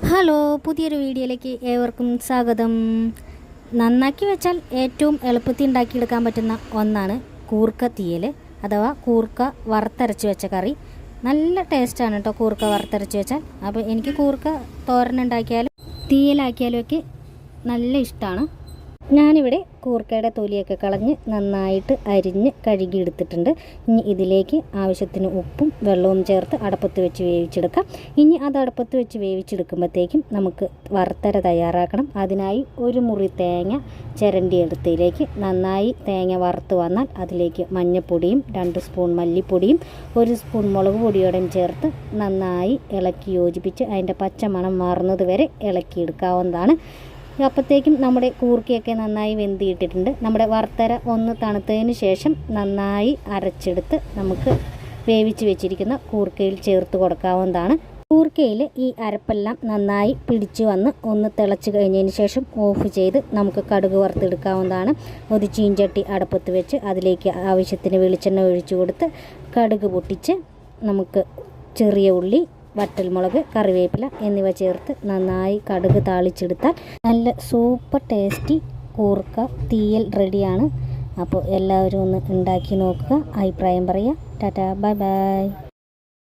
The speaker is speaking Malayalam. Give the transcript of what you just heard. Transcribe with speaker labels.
Speaker 1: ഹലോ, പുതിയൊരു വീഡിയോയിലേക്ക് ഏവർക്കും സ്വാഗതം. നന്നാക്കി വെച്ചാൽ ഏറ്റവും എളുപ്പത്തിൽ ഉണ്ടാക്കിയെടുക്കാൻ പറ്റുന്ന ഒന്നാണ് കൂർക്ക തീയൽ അഥവാ കൂർക്ക വറുത്തരച്ച് വെച്ച കറി. നല്ല ടേസ്റ്റാണ് കേട്ടോ കൂർക്ക വറുത്തരച്ച് വെച്ചാൽ. അപ്പോൾ എനിക്ക് കൂർക്ക തോരനുണ്ടാക്കിയാലും തീയലാക്കിയാലും ഒക്കെ നല്ല ഇഷ്ടമാണ്. ഞാനിവിടെ കൂർക്കയുടെ തൊലിയൊക്കെ കളഞ്ഞ് നന്നായിട്ട് അരിഞ്ഞ് കഴുകിയെടുത്തിട്ടുണ്ട്. ഇനി ഇതിലേക്ക് ആവശ്യത്തിന് ഉപ്പും വെള്ളവും ചേർത്ത് അടപ്പത്ത് വെച്ച് വേവിച്ചെടുക്കാം. ഇനി അത് അടപ്പത്ത് വെച്ച് വേവിച്ചെടുക്കുമ്പോഴത്തേക്കും നമുക്ക് വറുത്തര തയ്യാറാക്കണം. അതിനായി ഒരു മുറി തേങ്ങ ചിരണ്ടിയെടുത്തതിലേക്ക് നന്നായി തേങ്ങ വറുത്ത് വന്നാൽ അതിലേക്ക് മഞ്ഞൾപ്പൊടിയും 2 സ്പൂൺ മല്ലിപ്പൊടിയും 1 സ്പൂൺ മുളക് പൊടിയോടെയും ചേർത്ത് നന്നായി ഇളക്കി യോജിപ്പിച്ച് അതിൻ്റെ പച്ചമണം മാറുന്നത് വരെ ഇളക്കിയെടുക്കാവുന്നതാണ്. അപ്പോഴത്തേക്കും നമ്മുടെ കൂർക്കയൊക്കെ നന്നായി വെന്തിയിട്ടിട്ടുണ്ട്. നമ്മുടെ വറുത്തര ഒന്ന് തണുത്തതിന് ശേഷം നന്നായി അരച്ചെടുത്ത് നമുക്ക് വേവിച്ച് വെച്ചിരിക്കുന്ന കൂർക്കയിൽ ചേർത്ത് കൊടുക്കാവുന്നതാണ്. കൂർക്കയിൽ ഈ അരപ്പെല്ലാം നന്നായി പിടിച്ചു വന്ന് ഒന്ന് തിളച്ച് കഴിഞ്ഞതിന് ശേഷം ഓഫ് ചെയ്ത് നമുക്ക് കടുക് വറുത്തെടുക്കാവുന്നതാണ്. ഒരു ചീഞ്ചട്ടി അടുപ്പത്ത് വെച്ച് അതിലേക്ക് ആവശ്യത്തിന് വെളിച്ചെണ്ണ ഒഴിച്ചു കൊടുത്ത് കടുക് പൊട്ടിച്ച് നമുക്ക് ചെറിയ ഉള്ളി, വറ്റൽമുളക്, കറിവേപ്പില എന്നിവ ചേർത്ത് നന്നായി കടുക് താളിച്ചെടുത്താൽ നല്ല സൂപ്പർ ടേസ്റ്റി കൂർക്ക തീയൽ റെഡിയാണ്. അപ്പോൾ എല്ലാവരും ഒന്ന് ഉണ്ടാക്കി നോക്കുക, അഭിപ്രായം പറയുക. Tata, bye bye.